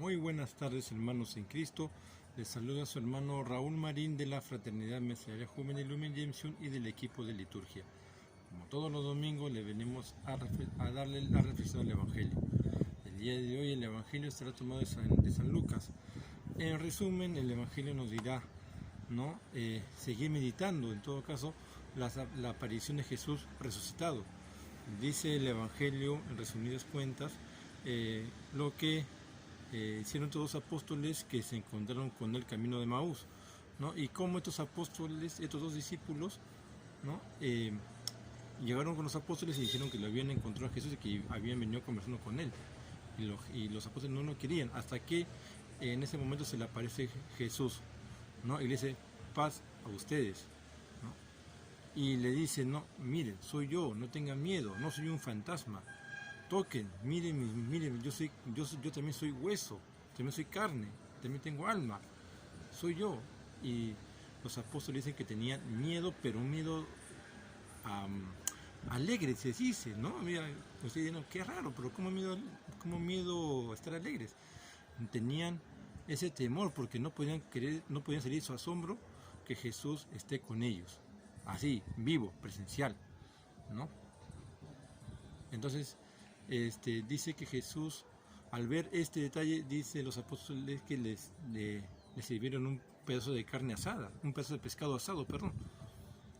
Muy buenas tardes, hermanos en Cristo. Les saluda su hermano Raúl Marín de la Fraternidad Mercedaria Juvenil Lumen Gentium y del equipo de liturgia. Como todos los domingos, le venimos a darle la reflexión del Evangelio. El día de hoy el Evangelio estará tomado de San Lucas. En resumen, el Evangelio nos dirá, ¿no? Seguir meditando, en todo caso, la aparición de Jesús resucitado. Dice el Evangelio, en resumidas cuentas, lo que hicieron todos los apóstoles que se encontraron con el camino de Maús, ¿no? Y cómo estos apóstoles, estos dos discípulos, ¿no? Llegaron con los apóstoles y dijeron que lo habían encontrado a Jesús y que habían venido conversando con él. Y los apóstoles no lo querían, hasta que en ese momento se le aparece Jesús, ¿no? Y le dice, paz a ustedes, ¿no? Y le dice, no, miren, soy yo, no tengan miedo, no soy un fantasma. Toquen, miren, yo también soy hueso, también soy carne, también tengo alma, soy yo. Y los apóstoles dicen que tenían miedo, pero un miedo alegre, se dice, ¿no? Mira, ustedes dicen, qué raro, pero ¿cómo miedo a estar alegres? Tenían ese temor porque no podían salir su asombro que Jesús esté con ellos, así, vivo, presencial, ¿no? Entonces, dice que Jesús, al ver este detalle, dice los apóstoles que le sirvieron un pedazo de carne asada, un pedazo de pescado asado, perdón,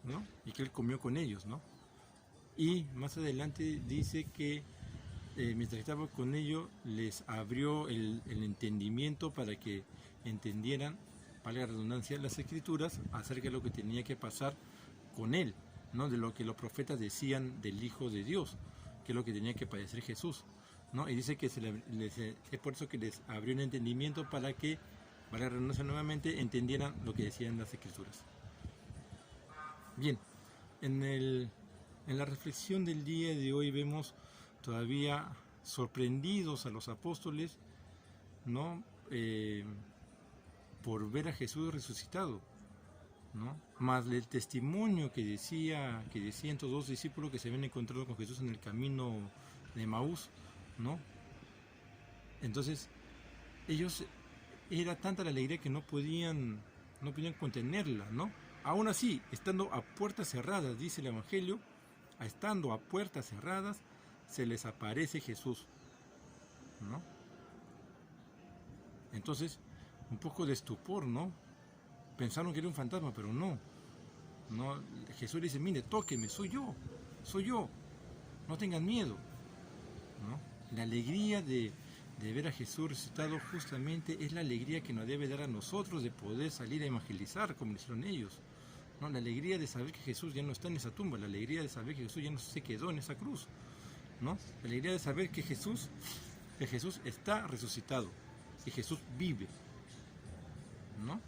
¿no? Y que él comió con ellos, ¿no? Y más adelante dice que mientras estaba con ellos, les abrió el entendimiento para que entendieran, para la redundancia, las escrituras acerca de lo que tenía que pasar con él, ¿no? De lo que los profetas decían del Hijo de Dios, que es lo que tenía que padecer Jesús, ¿no? Y dice que es por eso que les abrió un entendimiento para que, para redundancia nuevamente, entendieran lo que decían las escrituras. Bien, en la reflexión del día de hoy vemos todavía sorprendidos a los apóstoles, ¿no? Por ver a Jesús resucitado, ¿no? Más el testimonio que decían estos dos discípulos que se habían encontrado con Jesús en el camino de Maús, ¿no? Entonces, ellos, era tanta la alegría que no podían contenerla, ¿no? Aún así, estando a puertas cerradas, dice el Evangelio, estando a puertas cerradas, se les aparece Jesús, ¿no? Entonces, un poco de estupor, ¿no? Pensaron que era un fantasma, pero no. Jesús dice, mire, tóquenme, soy yo, no tengan miedo, ¿no? La alegría de ver a Jesús resucitado justamente es la alegría que nos debe dar a nosotros de poder salir a evangelizar como lo hicieron ellos, ¿no? La alegría de saber que Jesús ya no está en esa tumba, la alegría de saber que Jesús ya no se quedó en esa cruz, ¿no? La alegría de saber que Jesús está resucitado, que Jesús vive, ¿no?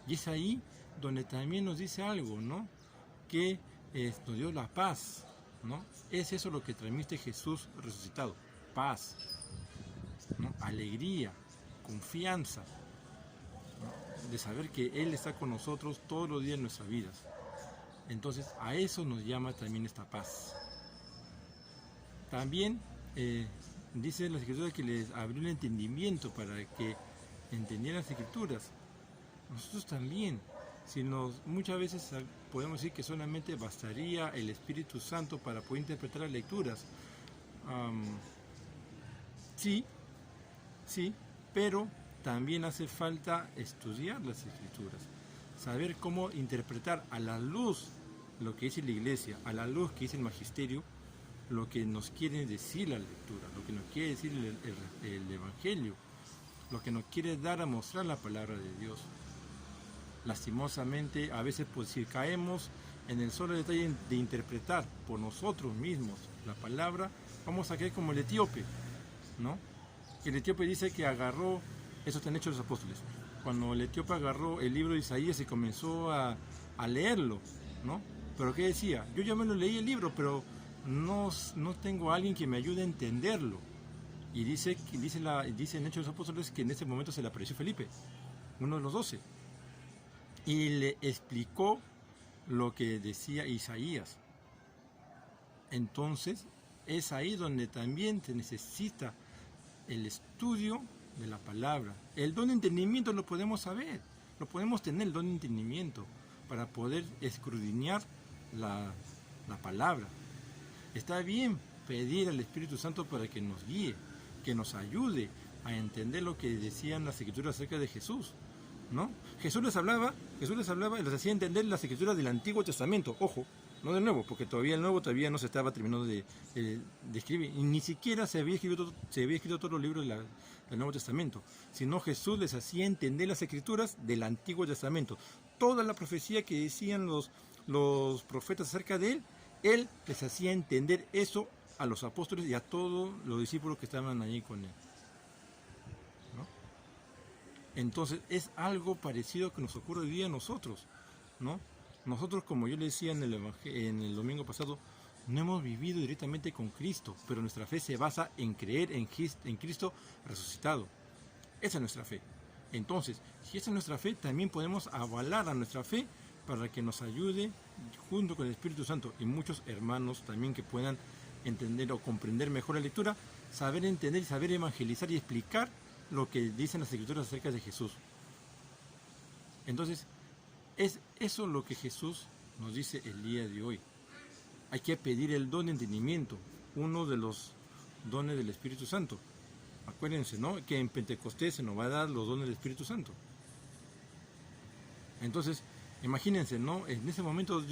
Y es ahí donde también nos dice algo, ¿no? Que nos dio la paz, ¿no? Es eso lo que transmite Jesús resucitado, paz, ¿no? Alegría, confianza, ¿no? De saber que Él está con nosotros todos los días de nuestras vidas. Entonces a eso nos llama también esta paz. También dice la Escritura que les abrió el entendimiento para que entendieran las Escrituras. Nosotros también, muchas veces podemos decir que solamente bastaría el Espíritu Santo para poder interpretar las lecturas. Sí, pero también hace falta estudiar las Escrituras, saber cómo interpretar a la luz lo que dice la Iglesia, a la luz que dice el Magisterio, lo que nos quiere decir la lectura, lo que nos quiere decir el Evangelio, lo que nos quiere dar a mostrar la palabra de Dios. Lastimosamente, a veces pues, si caemos en el solo detalle de interpretar por nosotros mismos la palabra, vamos a caer como el etíope, ¿no? El etíope dice que agarró, eso está en Hechos de los Apóstoles, cuando el etíope agarró el libro de Isaías y comenzó a leerlo, ¿no? Pero ¿qué decía? Yo ya me lo leí el libro, pero no tengo a alguien que me ayude a entenderlo. Y dice en Hechos de los Apóstoles que en ese momento se le apareció Felipe, uno de los 12, y le explicó lo que decía Isaías. Entonces es ahí donde también se necesita el estudio de la palabra. El don de entendimiento lo podemos saber, lo podemos tener, el don de entendimiento, para poder escudriñar la palabra. Está bien pedir al Espíritu Santo para que nos guíe, que nos ayude a entender lo que decían las Escrituras acerca de Jesús, ¿no? Jesús les hablaba y les hacía entender las Escrituras del Antiguo Testamento, ojo, no del Nuevo, porque todavía el Nuevo todavía no se estaba terminando de escribir, y ni siquiera se había escrito todos los libros del Nuevo Testamento, sino Jesús les hacía entender las Escrituras del Antiguo Testamento. Toda la profecía que decían los profetas acerca de él les hacía entender eso a los apóstoles y a todos los discípulos que estaban allí con él, ¿no? Entonces es algo parecido que nos ocurre hoy día a nosotros, ¿no? Nosotros, como yo le decía en el domingo pasado, no hemos vivido directamente con Cristo, pero nuestra fe se basa en creer en Cristo resucitado. Esa es nuestra fe. Entonces, si esa es nuestra fe, también podemos avalar a nuestra fe para que nos ayude junto con el Espíritu Santo y muchos hermanos también que puedan entender o comprender mejor la lectura, saber entender y saber evangelizar y explicar lo que dicen las Escrituras acerca de Jesús. Entonces, es eso lo que Jesús nos dice el día de hoy. Hay que pedir el don de entendimiento, uno de los dones del Espíritu Santo. Acuérdense, ¿no?, que en Pentecostés se nos va a dar los dones del Espíritu Santo. Entonces, imagínense, ¿no? En ese momento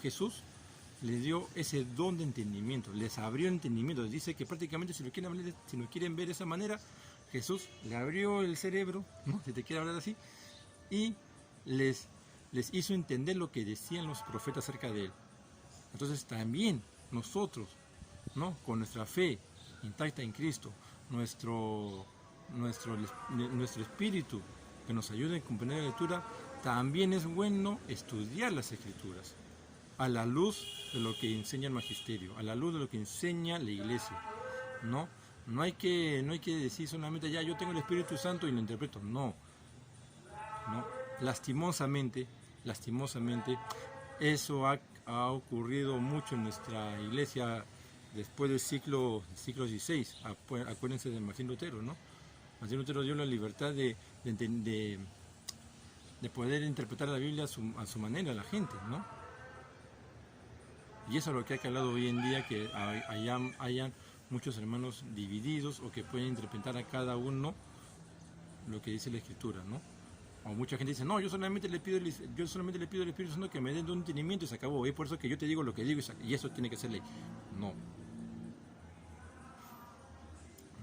Jesús les dio ese don de entendimiento, les abrió el entendimiento. Les dice que prácticamente, si lo quieren ver de esa manera, Jesús le abrió el cerebro, ¿no?, si te quiere hablar así, y les hizo entender lo que decían los profetas acerca de él. Entonces también nosotros, ¿no?, con nuestra fe intacta en Cristo, nuestro espíritu que nos ayude a comprender la lectura, también es bueno estudiar las Escrituras a la luz de lo que enseña el magisterio, a la luz de lo que enseña la iglesia, ¿no? No hay que decir solamente, ya yo tengo el Espíritu Santo y lo interpreto. No. Lastimosamente, eso ha ocurrido mucho en nuestra iglesia después del siglo XVI. Acuérdense de Martín Lutero, ¿no? Martín Lutero dio la libertad de poder interpretar la Biblia a su manera a la gente, ¿no? Y eso es lo que ha calado hoy en día, que hayan muchos hermanos divididos o que pueden interpretar a cada uno lo que dice la Escritura, ¿no? O mucha gente dice, no, yo solamente le pido al Espíritu Santo que me dé un entendimiento y se acabó. Es por eso que yo te digo lo que digo y eso tiene que ser ley. No.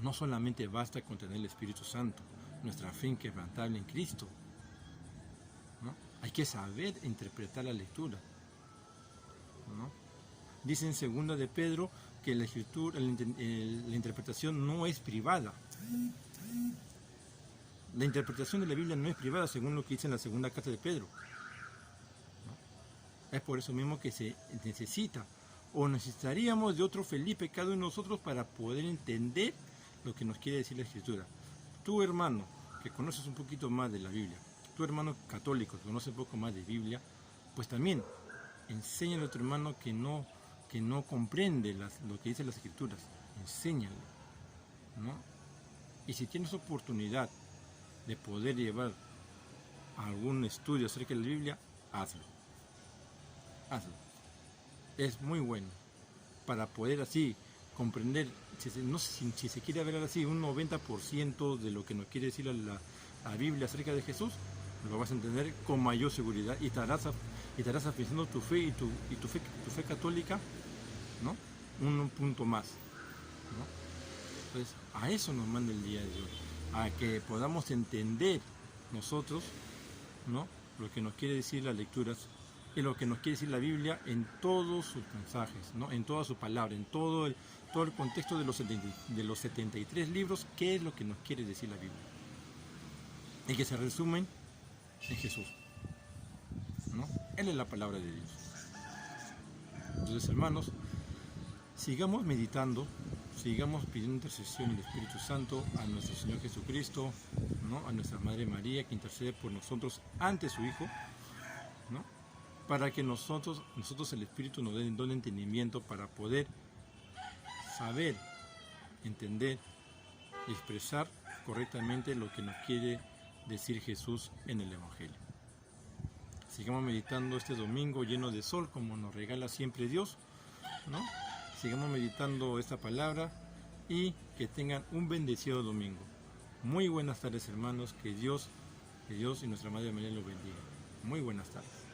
No solamente basta con tener el Espíritu Santo, nuestra fe inquebrantable en Cristo, ¿no? Hay que saber interpretar la lectura, ¿no? Dice en 2 de Pedro que la escritura, la interpretación no es privada. La interpretación de la Biblia no es privada, según lo que dice en la segunda carta de Pedro, ¿no? Es por eso mismo que se necesita, o necesitaríamos de otro Felipe cada uno de nosotros para poder entender lo que nos quiere decir la Escritura. Tú, hermano, que conoces un poquito más de la Biblia, tu hermano católico que conoce un poco más de Biblia, pues también enséñale a tu hermano que no comprende lo que dicen las Escrituras. Enséñale, ¿no? Y si tienes oportunidad de poder llevar algún estudio acerca de la Biblia, hazlo. Es muy bueno para poder así comprender, si se quiere ver así, un 90% de lo que nos quiere decir la Biblia acerca de Jesús, lo vas a entender con mayor seguridad y estarás afianzando tu fe y tu fe católica, ¿no?, un punto más, ¿no? Entonces, a eso nos manda el día de hoy, a que podamos entender nosotros, ¿no?, lo que nos quiere decir las lecturas y lo que nos quiere decir la Biblia en todos sus mensajes, ¿no?, en toda su palabra, en todo el contexto de los 73 libros, qué es lo que nos quiere decir la Biblia, y que se resumen en Jesús, ¿no? Él es la palabra de Dios. Entonces, hermanos, sigamos meditando, sigamos pidiendo intercesión del Espíritu Santo a nuestro Señor Jesucristo, ¿no?, a nuestra Madre María, que intercede por nosotros ante su Hijo, ¿no?, para que nosotros el Espíritu nos dé el don de entendimiento para poder saber, entender expresar correctamente lo que nos quiere decir Jesús en el Evangelio. Sigamos meditando este domingo lleno de sol, como nos regala siempre Dios, ¿no? Sigamos meditando esta palabra y que tengan un bendecido domingo. Muy buenas tardes, hermanos. Que Dios y nuestra Madre María los bendiga. Muy buenas tardes.